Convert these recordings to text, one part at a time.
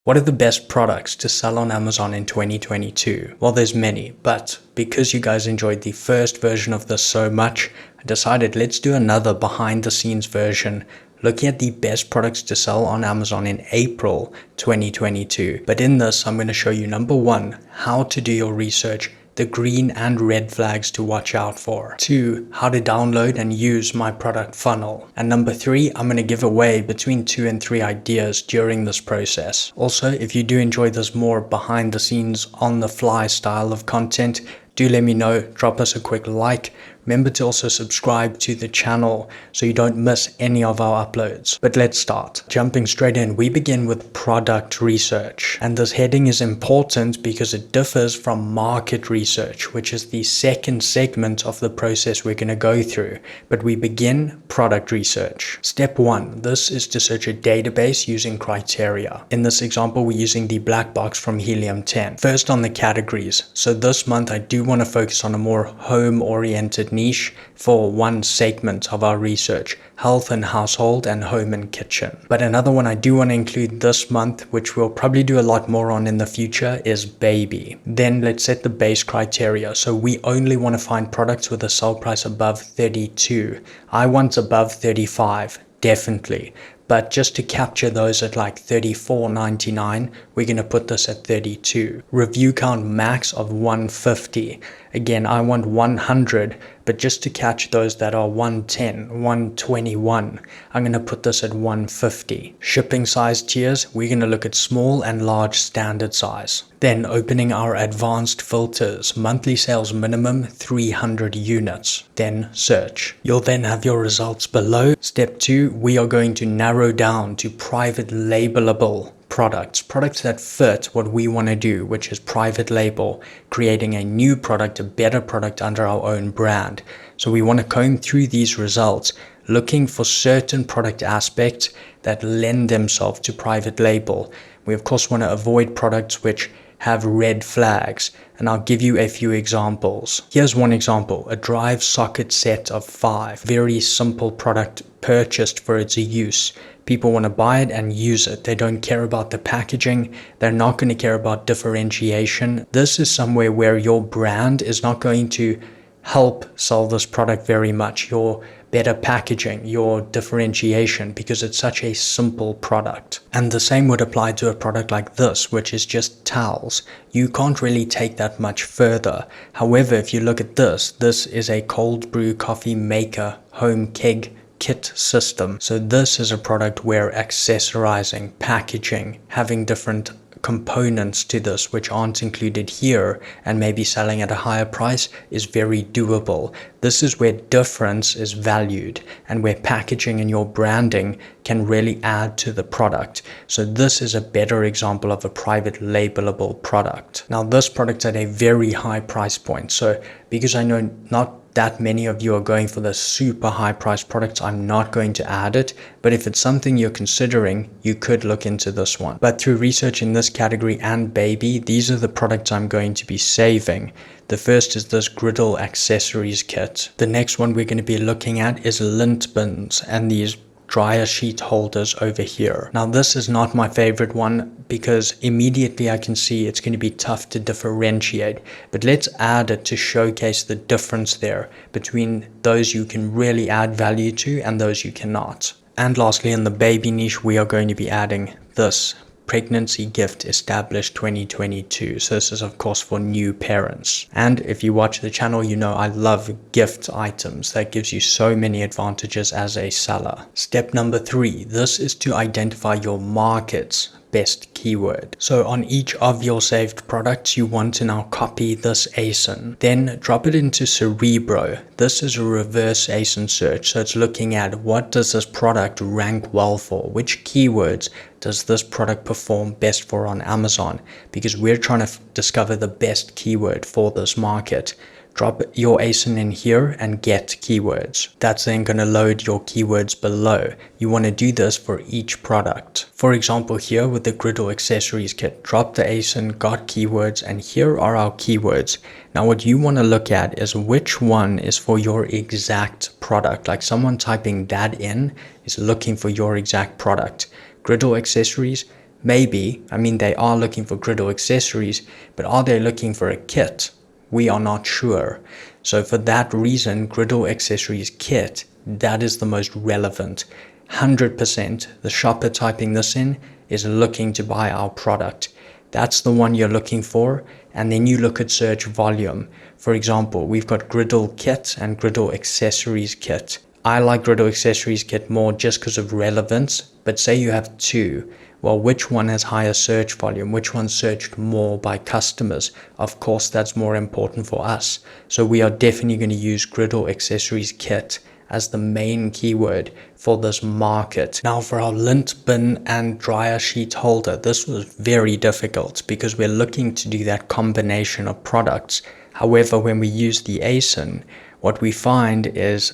What are the best products to sell on Amazon in 2022? Well, there's many, but because you guys enjoyed the first version of this so much, I decided let's do another behind the scenes version looking at the best products to sell on Amazon in April 2022. But in this, I'm going to show you number one, how to do your research, the green and red flags to watch out for. 2, how to download and use my product funnel. And number 3, I'm going to give away between 2 and 3 ideas during this process. Also, if you do enjoy this more behind the scenes on the fly style of content, do let me know, drop us a quick like. Remember to also subscribe to the channel so you don't miss any of our uploads. But let's start. Jumping straight in, we begin with product research. And this heading is important because it differs from market research, which is the second segment of the process we're going to go through. But we begin product research. Step 1, this is to search a database using criteria. In this example, we're using the black box from Helium 10. First on the categories. So this month, I do want to focus on a more home-oriented niche for one segment of our research, health and household and home and kitchen. But another one I do want to include this month, which we'll probably do a lot more on in the future, is baby. Then let's set the base criteria. So we only want to find products with a sell price above 32. I want above 35, definitely. But just to capture those at like $34.99, we're going to put this at 32. Review count max of 150. Again, I want 100, but just to catch those that are 110, 121, I'm going to put this at 150. Shipping size tiers, we're going to look at small and large standard size. Then opening our advanced filters, monthly sales minimum 300 units. Then search. You'll then have your results below. Step 2, we are going to narrow down to private labelable products that fit what we want to do, which is private label, creating a new product, a better product under our own brand. So we want to comb through these results, looking for certain product aspects that lend themselves to private label. We of course want to avoid products which have red flags, and I'll give you a few examples. Here's one example, a drive socket set of 5. Very simple product purchased for its use. People want to buy it and use it. They don't care about the packaging. They're not going to care about differentiation. This is somewhere where your brand is not going to help sell this product very much. Your better packaging, your differentiation, because it's such a simple product. And the same would apply to a product like this, which is just towels. You can't really take that much further. However, if you look at this is a cold brew coffee maker home keg kit system. So this is a product where accessorizing, packaging, having different components to this which aren't included here and maybe selling at a higher price is very doable. This is where difference is valued and where packaging and your branding can really add to the product. So this is a better example of a private labelable product. Now this product's at a very high price point. So because I know not that many of you are going for the super high price products, I'm not going to add it. But if it's something you're considering, you could look into this one. But through research in this category and baby, these are the products I'm going to be saving. The first is this griddle accessories kit. The next one we're going to be looking at is lint bins and these dryer sheet holders over here. Now this is not my favorite one because immediately I can see it's going to be tough to differentiate, but let's add it to showcase the difference there between those you can really add value to and those you cannot. And lastly, in the baby niche, we are going to be adding this pregnancy gift established 2022. So this is of course for new parents. And if you watch the channel, you know I love gift items. That gives you so many advantages as a seller. Step number 3, this is to identify your market's best keyword. So on each of your saved products, you want to now copy this ASIN. Then drop it into Cerebro. This is a reverse ASIN search. So it's looking at what does this product rank well for? Which keywords does this product perform best for on Amazon? Because we're trying to discover the best keyword for this market. Drop your ASIN in here and get keywords. That's then going to load your keywords below. You want to do this for each product. For example, here with the griddle accessories kit, drop the ASIN, got keywords, and here are our keywords. Now what you want to look at is which one is for your exact product. Like someone typing that in is looking for your exact product. Griddle accessories, Maybe, I mean, they are looking for griddle accessories, but are they looking for a kit? We are not sure. So for that reason, griddle accessories kit, that is the most relevant. 100% the shopper typing this in is looking to buy our product. That's the one you're looking for. And then you look at search volume. For example, we've got griddle kit and griddle accessories kit. I like griddle accessories kit more just because of relevance, but say you have two. Well, which one has higher search volume? Which one's searched more by customers? Of course, that's more important for us. So we are definitely going to use griddle accessories kit as the main keyword for this market. Now for our lint bin and dryer sheet holder, this was very difficult because we're looking to do that combination of products. However, when we use the ASIN, what we find is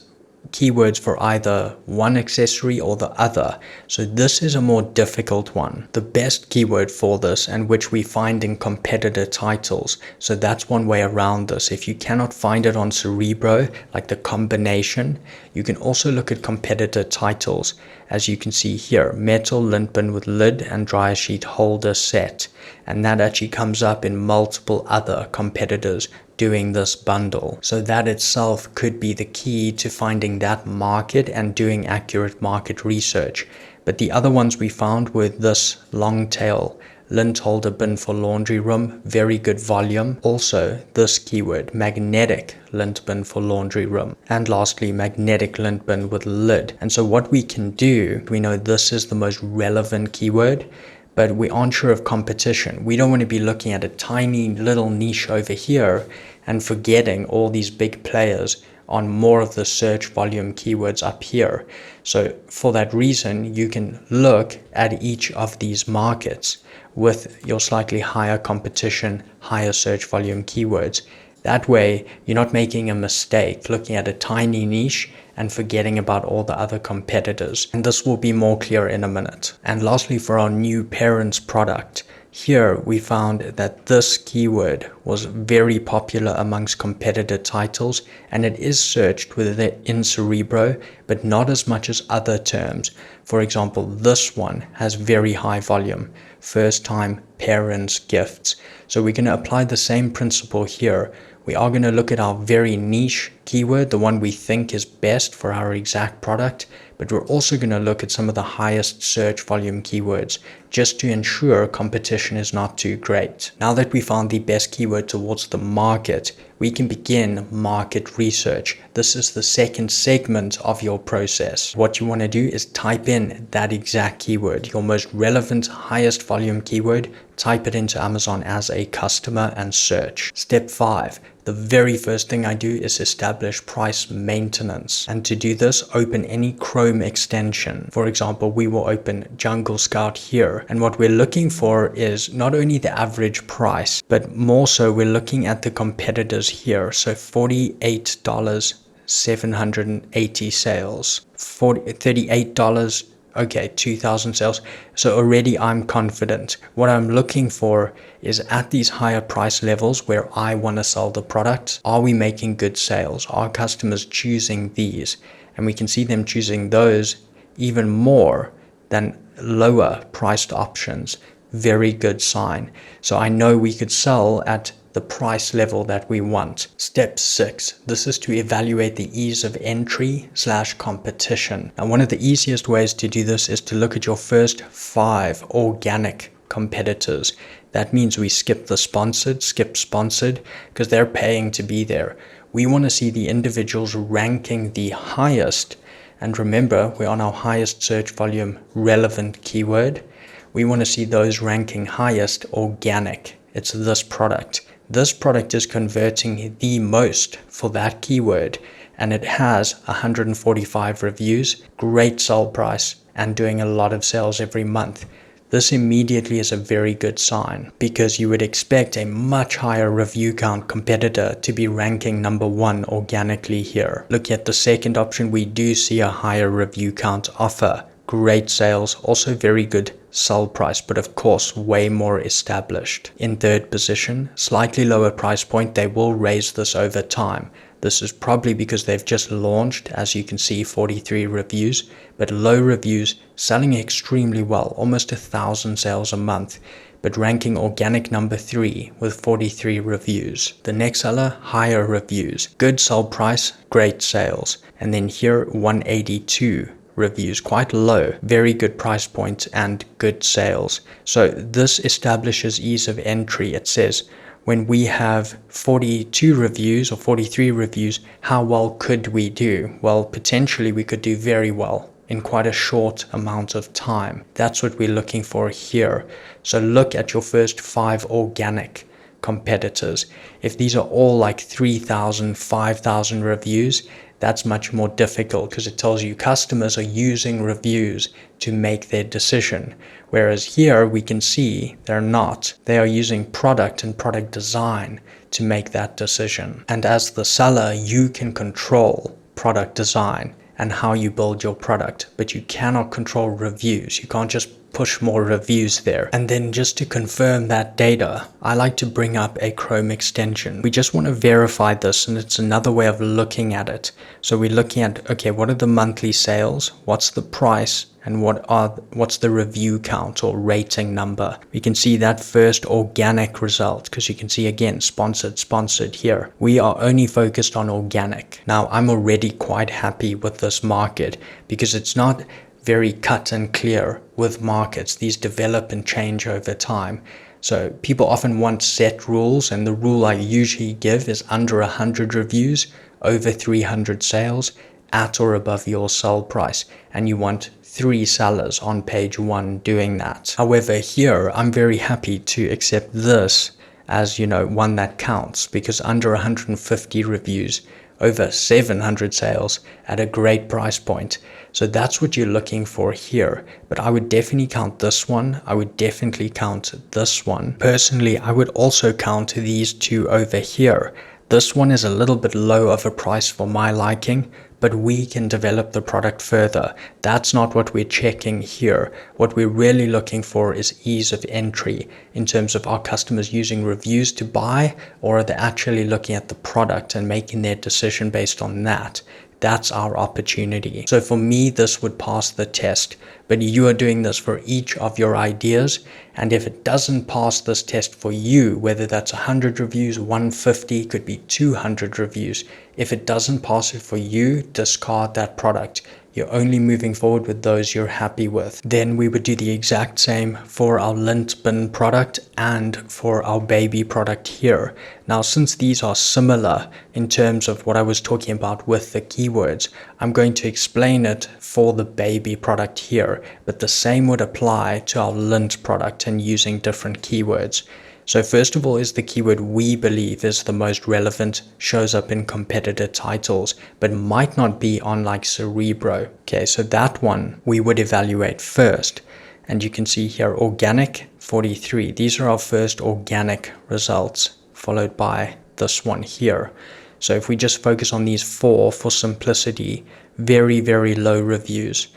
keywords for either one accessory or the other. So this is a more difficult one. The best keyword for this, and which we find in competitor titles, so that's one way around this. If you cannot find it on Cerebro, like the combination, you can also look at competitor titles. As you can see here, metal lint bin with lid and dryer sheet holder set. And that actually comes up in multiple other competitors doing this bundle. So that itself could be the key to finding that market and doing accurate market research. But the other ones we found were this long tail lint holder bin for laundry room, very good volume. Also this keyword, magnetic lint bin for laundry room. And lastly, magnetic lint bin with lid. And so what we can do, we know this is the most relevant keyword, but we aren't sure of competition. We don't want to be looking at a tiny little niche over here and forgetting all these big players on more of the search volume keywords up here. So for that reason, you can look at each of these markets with your slightly higher competition, higher search volume keywords. That way, you're not making a mistake looking at a tiny niche and forgetting about all the other competitors. And this will be more clear in a minute. And lastly, for our new parents product, here we found that this keyword was very popular amongst competitor titles, and it is searched within Cerebro, but not as much as other terms. For example, this one has very high volume, first time parents gifts. So we're going to apply the same principle here. We are going to look at our very niche keyword, the one we think is best for our exact product, but we're also going to look at some of the highest search volume keywords just to ensure competition is not too great. Now that we found the best keyword towards the market, we can begin market research. This is the second segment of your process. What you want to do is type in that exact keyword, your most relevant, highest volume keyword, type it into Amazon as a customer and search. Step 5. The very first thing I do is establish price maintenance. And to do this, open any Chrome extension. For example, we will open Jungle Scout here. And what we're looking for is not only the average price, but more so we're looking at the competitors here. So $48, 780 sales, $38, okay, 2,000 sales. So already I'm confident. What I'm looking for is at these higher price levels where I want to sell the product, are we making good sales? Are customers choosing these? And we can see them choosing those even more than lower priced options. Very good sign. So I know we could sell at the price level that we want. Step 6. This is to evaluate the ease of entry / competition. And one of the easiest ways to do this is to look at your first 5 organic competitors. That means we skip sponsored, because they're paying to be there. We want to see the individuals ranking the highest. And remember, we're on our highest search volume relevant keyword. We want to see those ranking highest organic. It's this product. This product is converting the most for that keyword, and it has 145 reviews, great sell price, and doing a lot of sales every month. This immediately is a very good sign, because you would expect a much higher review count competitor to be ranking number 1 organically here. Look at the second option, we do see a higher review count offer. Great sales, also very good sell price, but of course way more established. In third position, slightly lower price point, they will raise this over time. This is probably because they've just launched, as you can see, 43 reviews, but low reviews, selling extremely well, almost 1,000 sales a month, but ranking organic number 3 with 43 reviews. The next seller, higher reviews, good sold price, great sales. And then here, 182 reviews, quite low, very good price point and good sales. So this establishes ease of entry. It says, when we have 42 reviews or 43 reviews, how well could we do? Well, potentially we could do very well in quite a short amount of time. That's what we're looking for here. So look at your first 5 organic competitors. If these are all like 3,000, 5,000 reviews, that's much more difficult because it tells you customers are using reviews to make their decision. Whereas here we can see they're not. They are using product and product design to make that decision. And as the seller, you can control product design and how you build your product, but you cannot control reviews. You can't just push more reviews there. And then just to confirm that data, I like to bring up a Chrome extension. We just want to verify this, and it's another way of looking at it. So we're looking at, okay, what are the monthly sales? What's the price? And what's the review count or rating number? We can see that first organic result, because you can see again, sponsored here. We are only focused on organic. Now, I'm already quite happy with this market because it's not very cut and clear with markets. These develop and change over time. So people often want set rules, and the rule I usually give is under 100 reviews, over 300 sales, at or above your sell price. And you want 3 sellers on page 1 doing that. However, here I'm very happy to accept this as, one that counts, because under 150 reviews, over 700 sales at a great price point. So that's what you're looking for here. But I would definitely count this one. I would definitely count this one. Personally, I would also count these 2 over here. This one is a little bit low of a price for my liking, but we can develop the product further. That's not what we're checking here. What we're really looking for is ease of entry in terms of our customers using reviews to buy, or are they actually looking at the product and making their decision based on that. That's our opportunity. So for me, this would pass the test, but you are doing this for each of your ideas. And if it doesn't pass this test for you, whether that's 100 reviews, 150, could be 200 reviews. If it doesn't pass it for you, discard that product. You're only moving forward with those you're happy with. Then we would do the exact same for our lint bin product and for our baby product here. Now, since these are similar in terms of what I was talking about with the keywords, I'm going to explain it for the baby product here, but the same would apply to our lint product and using different keywords. So first of all is the keyword we believe is the most relevant, shows up in competitor titles, but might not be on like Cerebro. Okay, so that one we would evaluate first. And you can see here, organic 43. These are our first organic results, followed by this one here. So if we just focus on these 4 for simplicity, very, very low reviews.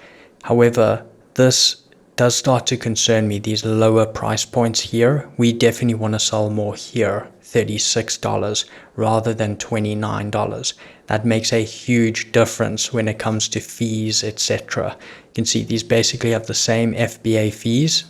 However, this does start to concern me, these lower price points here. We definitely want to sell more here, $36 rather than $29. That makes a huge difference when it comes to fees, etc. You can see these basically have the same FBA fees.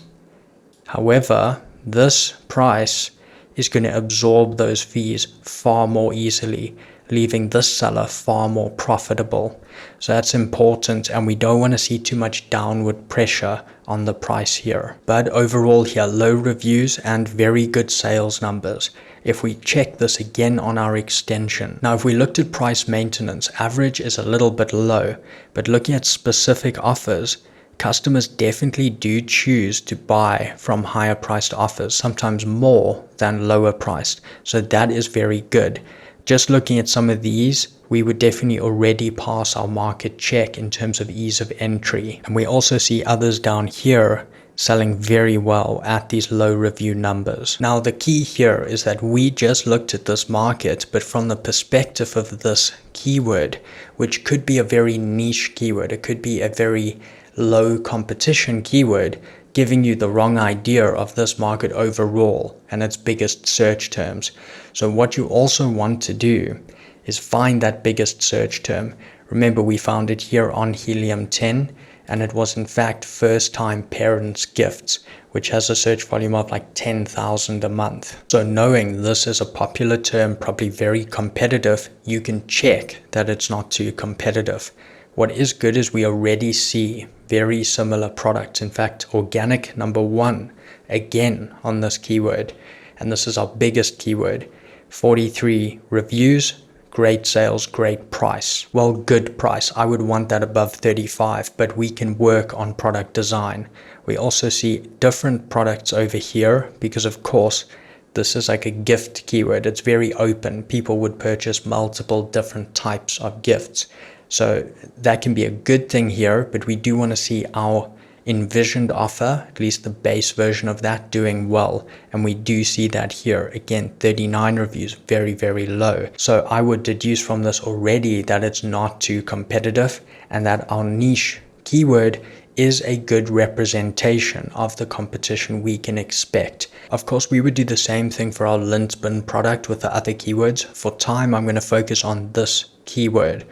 However, this price is going to absorb those fees far more easily, leaving this seller far more profitable. So that's important, and we don't want to see too much downward pressure on the price here. But overall here, low reviews and very good sales numbers. If we check this again on our extension. Now, if we looked at price maintenance, average is a little bit low, but looking at specific offers, customers definitely do choose to buy from higher priced offers, sometimes more than lower priced. So that is very good. Just looking at some of these, we would definitely already pass our market check in terms of ease of entry. And we also see others down here selling very well at these low review numbers. Now, the key here is that we just looked at this market, but from the perspective of this keyword, which could be a very niche keyword. It could be a very low competition keyword, giving you the wrong idea of this market overall and its biggest search terms. So what you also want to do is find that biggest search term. Remember, we found it here on Helium 10, and it was in fact first time parents gifts, which has a search volume of like 10,000 a month. So knowing this is a popular term, probably very competitive, you can check that it's not too competitive. What is good is we already see very similar products. In fact, organic #1 again on this keyword, and this is our biggest keyword. 43 reviews, great sales, great price. Well, good price. I would want that above 35, but we can work on product design. We also see different products over here because, of course, this is like a gift keyword. It's very open. People would purchase multiple different types of gifts. So that can be a good thing here, but we do want to see our envisioned offer, at least the base version of that, doing well. And we do see that here. Again, 39 reviews, very, very low. So I would deduce from this already that it's not too competitive and that our niche keyword is a good representation of the competition we can expect. Of course, we would do the same thing for our lint bin product with the other keywords. For time, I'm going to focus on this keyword.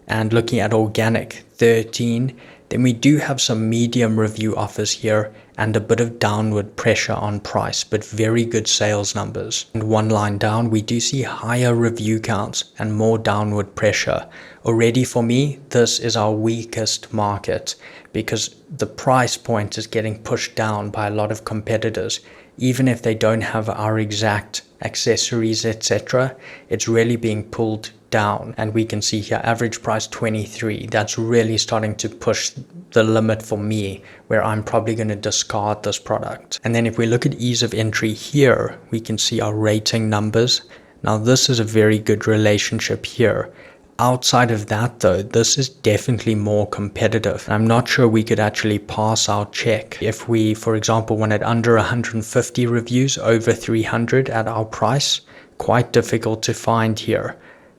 And looking at organic, 13, then we do have some medium review offers here and a bit of downward pressure on price, but very good sales numbers. And one line down, we do see higher review counts and more downward pressure. Already for me, this is our weakest market because the price point is getting pushed down by a lot of competitors. Even if they don't have our exact accessories, etc., it's really being pulled down. And we can see here average price 23. That's really starting to push the limit for me, where I'm probably going to discard this product. And then if we look at ease of entry here, we can see our rating numbers. Now this is a very good relationship here. Outside of that though, this is definitely more competitive. I'm not sure we could actually pass our check. If we, for example, wanted under 150 reviews, over 300 at our price, quite difficult to find here.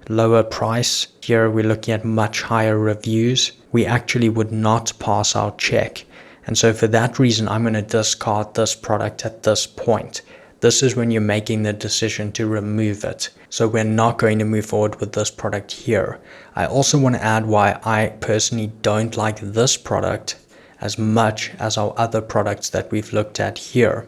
Lower price, here we're looking at much higher reviews. We actually would not pass our check. And so for that reason, I'm going to discard this product at this point. This is when you're making the decision to remove it. So we're not going to move forward with this product here. I also want to add why I personally don't like this product as much as our other products that we've looked at here.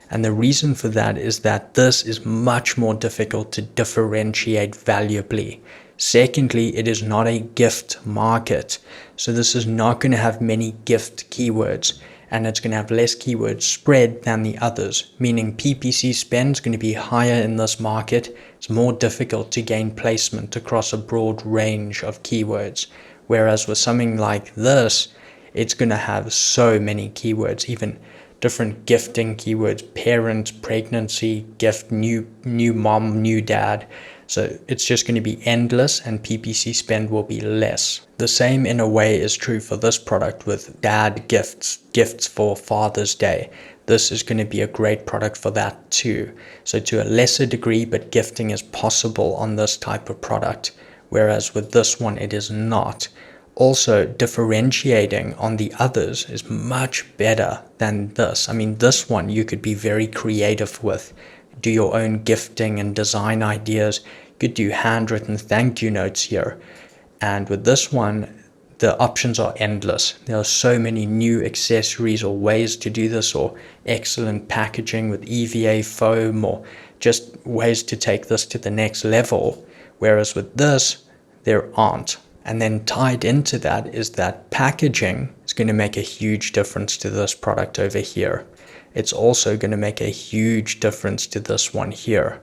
And the reason for that is that this is much more difficult to differentiate valuably. Secondly, it is not a gift market. So this is not going to have many gift keywords, and it's going to have less keyword spread than the others, meaning PPC spend is going to be higher in this market. It's more difficult to gain placement across a broad range of keywords. Whereas with something like this, it's going to have so many keywords, even different gifting keywords, parent, pregnancy, gift, new mom, new dad. So it's just going to be endless and PPC spend will be less. The same in a way is true for this product with dad gifts for Father's Day. This is going to be a great product for that too. So to a lesser degree, but gifting is possible on this type of product, whereas with this one, it is not. Also, differentiating on the others is much better than this. I mean, this one you could be very creative with. Do your own gifting and design ideas. You could do handwritten thank you notes here. And with this one, the options are endless. There are so many new accessories or ways to do this, or excellent packaging with EVA foam, or just ways to take this to the next level. Whereas with this, there aren't. And then tied into that is that packaging is going to make a huge difference to this product over here. It's also going to make a huge difference to this one here.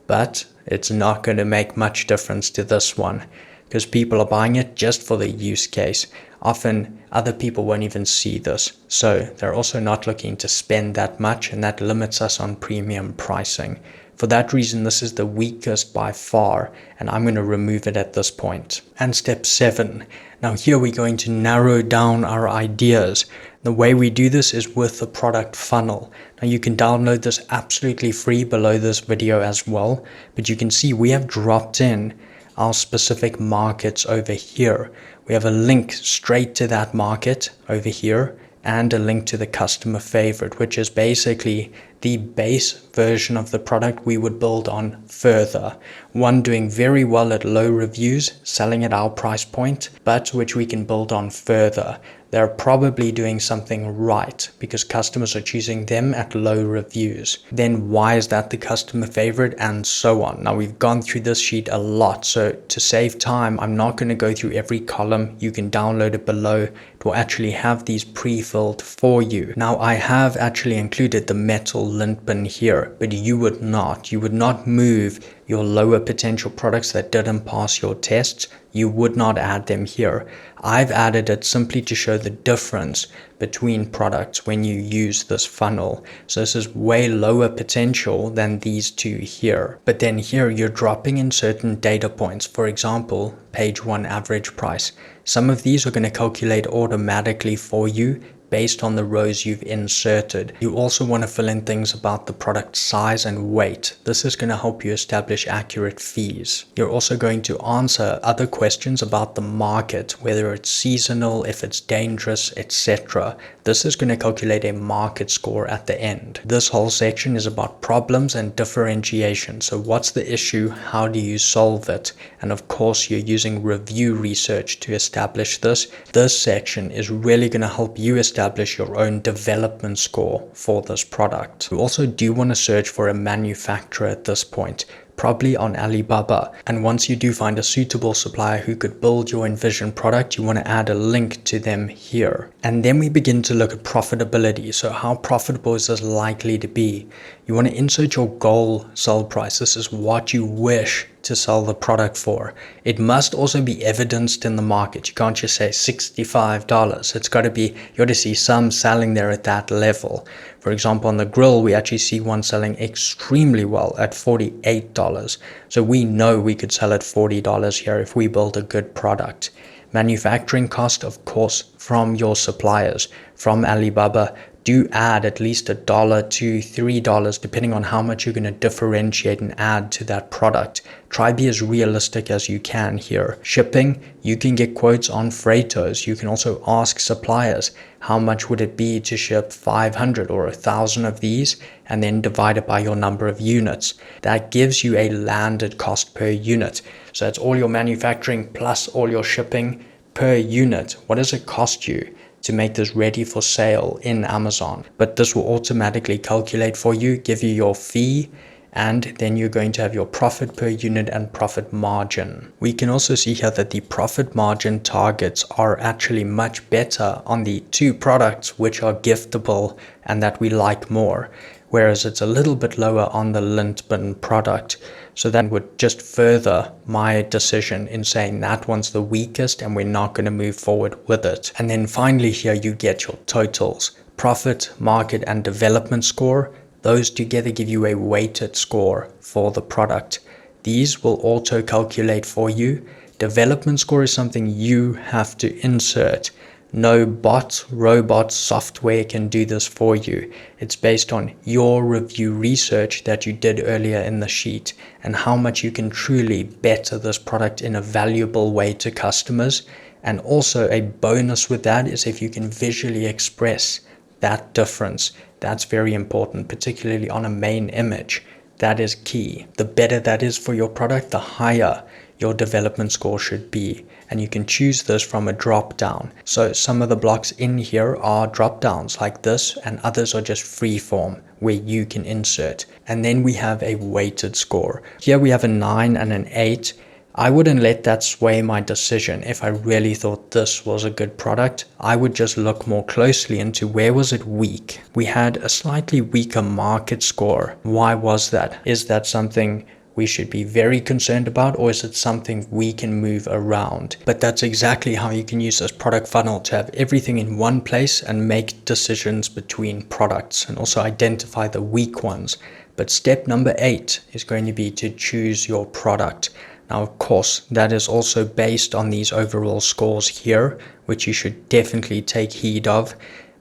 But it's not going to make much difference to this one because people are buying it just for the use case. Often other people won't even see this. So they're also not looking to spend that much, and that limits us on premium pricing. For that reason, this is the weakest by far, and I'm going to remove it at this point. And step 7. Now here we're going to narrow down our ideas. The way we do this is with the product funnel. Now you can download this absolutely free below this video as well, but you can see we have dropped in our specific markets over here. We have a link straight to that market over here, and a link to the customer favorite, which is basically The base version of the product we would build on further. One doing very well at low reviews, selling at our price point, but which we can build on further. They're probably doing something right because customers are choosing them at low reviews. Then why is that the customer favorite, and so on. Now we've gone through this sheet a lot, so to save time, I'm not going to go through every column. You can download it below. It will actually have these pre-filled for you. Now I have actually included the metal lint bin here, but you would not. You would not move your lower potential products that didn't pass your tests. You would not add them here. I've added it simply to show the difference between products when you use this funnel. So this is way lower potential than these two here. But then here you're dropping in certain data points. For example, page 1 average price. Some of these are going to calculate automatically for you based on the rows you've inserted. You also want to fill in things about the product size and weight. This is going to help you establish accurate fees. You're also going to answer other questions about the market, whether it's seasonal, if it's dangerous, etc. This is going to calculate a market score at the end. This whole section is about problems and differentiation. So what's the issue? How do you solve it? And of course, you're using review research to establish this. This section is really going to help you establish your own development score for this product. You also do want to search for a manufacturer at this point, probably on Alibaba. And once you do find a suitable supplier who could build your envisioned product, you want to add a link to them here. And then we begin to look at profitability. So how profitable is this likely to be? You want to insert your goal sell price. This is what you wish to sell the product for. It must also be evidenced in the market. You can't just say $65. It's got to be, you got to see some selling there at that level. For example, on the grill, we actually see one selling extremely well at $48. So we know we could sell at $40 here if we build a good product. Manufacturing cost, of course, from your suppliers, from Alibaba, do add at least $1 to $3 depending on how much you're going to differentiate and add to that product. Try be as realistic as you can here. Shipping, you can get quotes on Freightos. You can also ask suppliers, how much would it be to ship 500 or 1,000 of these, and then divide it by your number of units. That gives you a landed cost per unit. So that's all your manufacturing plus all your shipping per unit. What does it cost you to make this ready for sale in Amazon? But this will automatically calculate for you, give you your fee, and then you're going to have your profit per unit and profit margin. We can also see here that the profit margin targets are actually much better on the two products which are giftable and that we like more, whereas it's a little bit lower on the lint bin product. So that would just further my decision in saying that one's the weakest and we're not going to move forward with it. And then finally here you get your totals, profit, market, and development score. Those together give you a weighted score for the product. These will auto calculate for you. Development score is something you have to insert. No bot, robot software can do this for you. It's based on your review research that you did earlier in the sheet and how much you can truly better this product in a valuable way to customers. And also a bonus with that is if you can visually express that difference. That's very important, particularly on a main image. That is key. The better that is for your product, the higher your development score should be. And you can choose this from a drop down. So some of the blocks in here are drop downs like this, and others are just free form where you can insert. And then we have a weighted score. Here we have a 9 and an 8. I wouldn't let that sway my decision. If I really thought this was a good product, I would just look more closely into where was it weak. We had a slightly weaker market score. Why was that? Is that something we should be very concerned about, or is it something we can move around? But that's exactly how you can use this product funnel to have everything in one place and make decisions between products and also identify the weak ones. But step number 8 is going to be to choose your product. Now, of course, that is also based on these overall scores here, which you should definitely take heed of.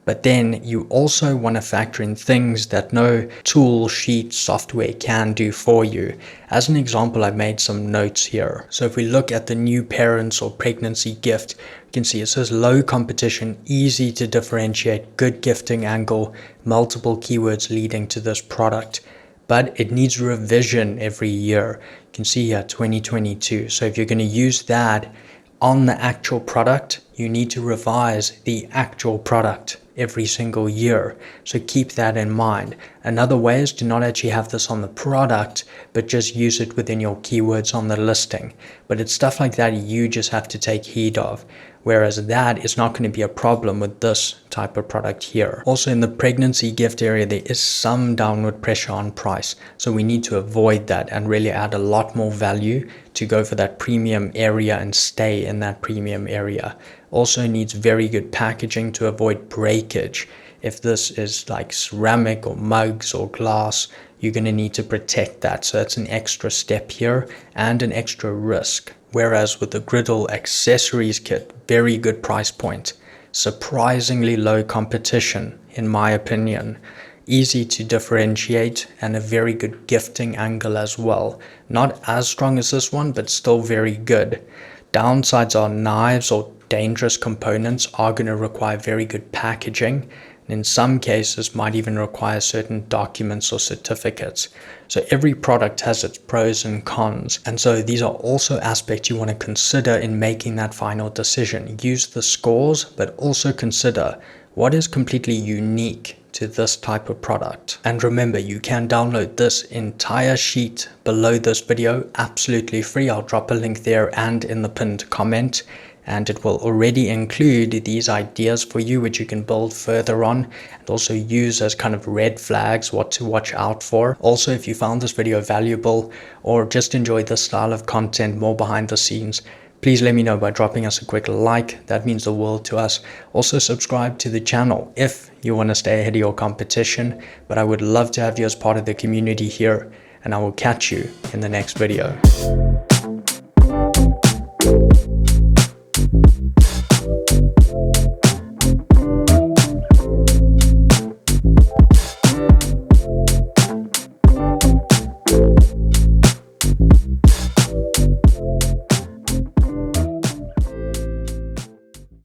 But then you also want to factor in things that no tool, sheet, software can do for you. As an example, I made some notes here. So if we look at the new parents or pregnancy gift, you can see it says low competition, easy to differentiate, good gifting angle, multiple keywords leading to this product. But it needs revision every year. You can see here 2022. So if you're going to use that on the actual product, you need to revise the actual product every single year. So keep that in mind. Another way is to not actually have this on the product, but just use it within your keywords on the listing. But it's stuff like that you just have to take heed of. Whereas that is not going to be a problem with this type of product here. Also in the pregnancy gift area, there is some downward pressure on price. So we need to avoid that and really add a lot more value to go for that premium area and stay in that premium area. Also needs very good packaging to avoid breakage. If this is like ceramic or mugs or glass, you're going to need to protect that. So that's an extra step here and an extra risk. Whereas with the griddle accessories kit, very good price point, surprisingly low competition in my opinion, easy to differentiate, and a very good gifting angle as well. Not as strong as this one, but still very good. Downsides are knives or dangerous components are going to require very good packaging. In some cases might even require certain documents or certificates. So every product has its pros and cons. And so these are also aspects you want to consider in making that final decision. Use the scores, but also consider what is completely unique to this type of product. And remember, you can download this entire sheet below this video absolutely free. I'll drop a link there and in the pinned comment. And it will already include these ideas for you, which you can build further on and also use as kind of red flags, what to watch out for. Also, if you found this video valuable or just enjoyed this style of content more behind the scenes, please let me know by dropping us a quick like. That means the world to us. Also subscribe to the channel if you want to stay ahead of your competition. But I would love to have you as part of the community here, and I will catch you in the next video.